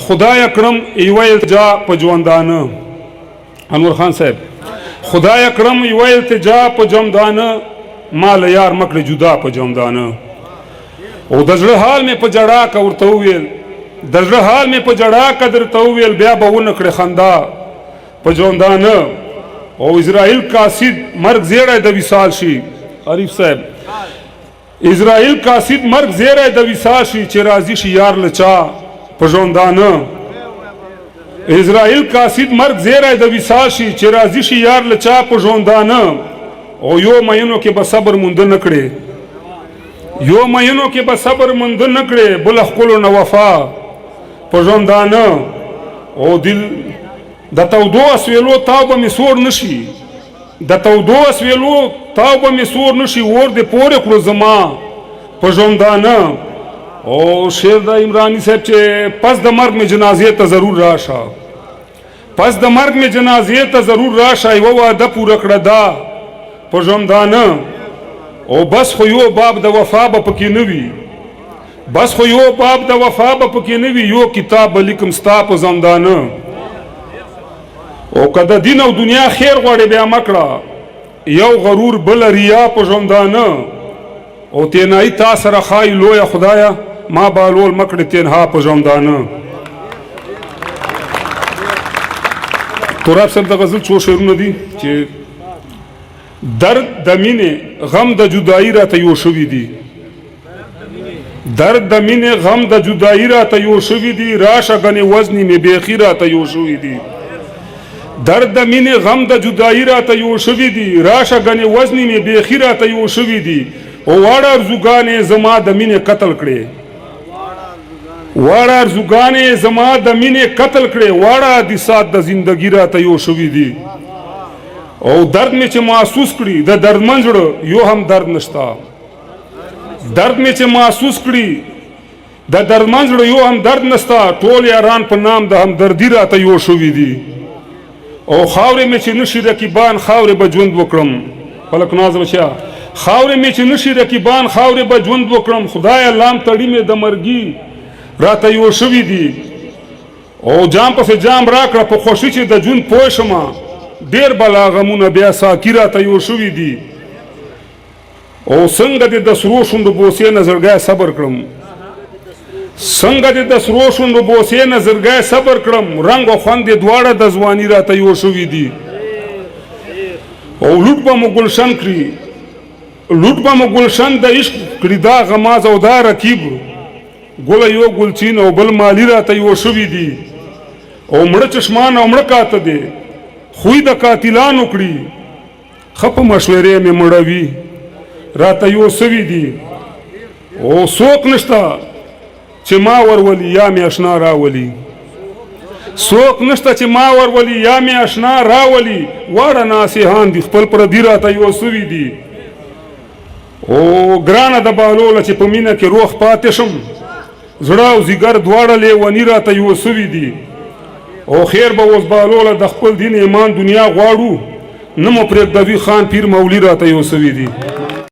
خدای اکرم یو التجا په ژوندانه انور خان صاحب خدای اکرم یو التجا په ژوندانه مال یار مکړه جدا په ژوندانه او د زړه حال مې په جړا کا ورته ویل د زړه حال مې په جړا کا درته ویل بیا به ونه کړې خندا په ژوندانه او اسرائیل قاصد مرګ زیړی د وصال شي عارف صاحب اسرائیل قاصد مرګ زیړی د وصال شي چې راضي شي یار لچا په ژوندانه اسرائیل قاصد مرګ زیړی د وصال شي چې راضي شي یار لچا په ژوندانه او یو مینو کې به صبر مونږ نه کړې یو مینو کې به صبر مونږ نه کړې بل خپل نو وفا په ژوندانه او دل د تودو اسویلو تاو به می سور نشي د تودو اسویلو تاو به می سور نشي ور دې پورې کړو زما په ژوندانه او شیر د عمرانی صاحب چې پس د مرګ می جنازې ته ضرور راشه پس د مرګ می جنازې ته ضرور راشه یو وعده پوره کړه دا په ژوندانه او بس خو یو باب د وفا به پکې نه وي بس خو یو باب د وفا به پکې نه وي یو کتاب به لیکم ستا په ژوندانه او که د دین او دنیا خیر غواړې بیا مکړه یو غرور بل ریا په ژوندانه او تینایی تا سره خای لویه خدایا ما بالول مکړې تنها په ژوندانه تراب صاحب د غزل څو شعرونه دي چې درد د مینې غم د جدایي راته یو شوي دي درد د مینې غم د جدایي راته یو شوي دي راشه ګنې وزنې مې بیخي راته یو شوي دي درد د مینې غم د جدایي راته یو شوي دي راشه ګنې وزنې مې بیخي راته یو شوي دي او واړه ارزوګانې زما د مینې قتل کړې واړه ارزوګانې زما د مینې قتل کړې واړه حادثات د زندګي راته یو شوي دي او درد مې چې محسوس کړي د دردمن زړه یو هم درد نشته درد مې چې محسوس کړي د دردمن زړه یو هم درد نشته ټول یاران په نام د همدردي راته یو شوي دي او خاورې مې چې نشي رقیبان خاورې به ژوند وکړم فلک ناز بچیا خاورې مې چې نشي رقیبان خاورې به ژوند وکړم خدای لام تړي مې د مرګي راته یو شوي دي او جام پسې جام راکړه په خوښي چې د ژوند پوه شمه ډېر بلا غمونه بیا ساقي راته یو شوي دي او څنګه دې د سرو شونډو بوسې نه زړګی صبر کړم څنګه دې د سرو شونډو بوسې نه زړګی صبر کړم رنګ او خوند دې دواړه د ځواني راته یو شوي دي او لوټ به مو ګلشن کړي لوټ به مو ګلشن د عشق کړي دا غماز او دا رکیب ګله یو ګلچین او بل مالی راته یو شوي دي او مړه چشمان او مړه کاته دی خوی د قاتلانو کړي خپ مشورې مې مړوي راته یو سوي دي او څوک نشته چې ما ورولي یا مې اشنا راولي څوک نشته چې ما ورولي یا مې اشنا راولي واړه ناصحان دي خپل پردي راته یو سوي دي او ګرانه د بهلوله چې په مینه کې روح پاتې شم زړه او ځیګر دواړه لیوني راته یو سوي دي او خیر به اوس بهلوله د خپل دین ایمان دنیا غواړو نه مو پرېږدوي خان پیر مولي راته یو سوي دي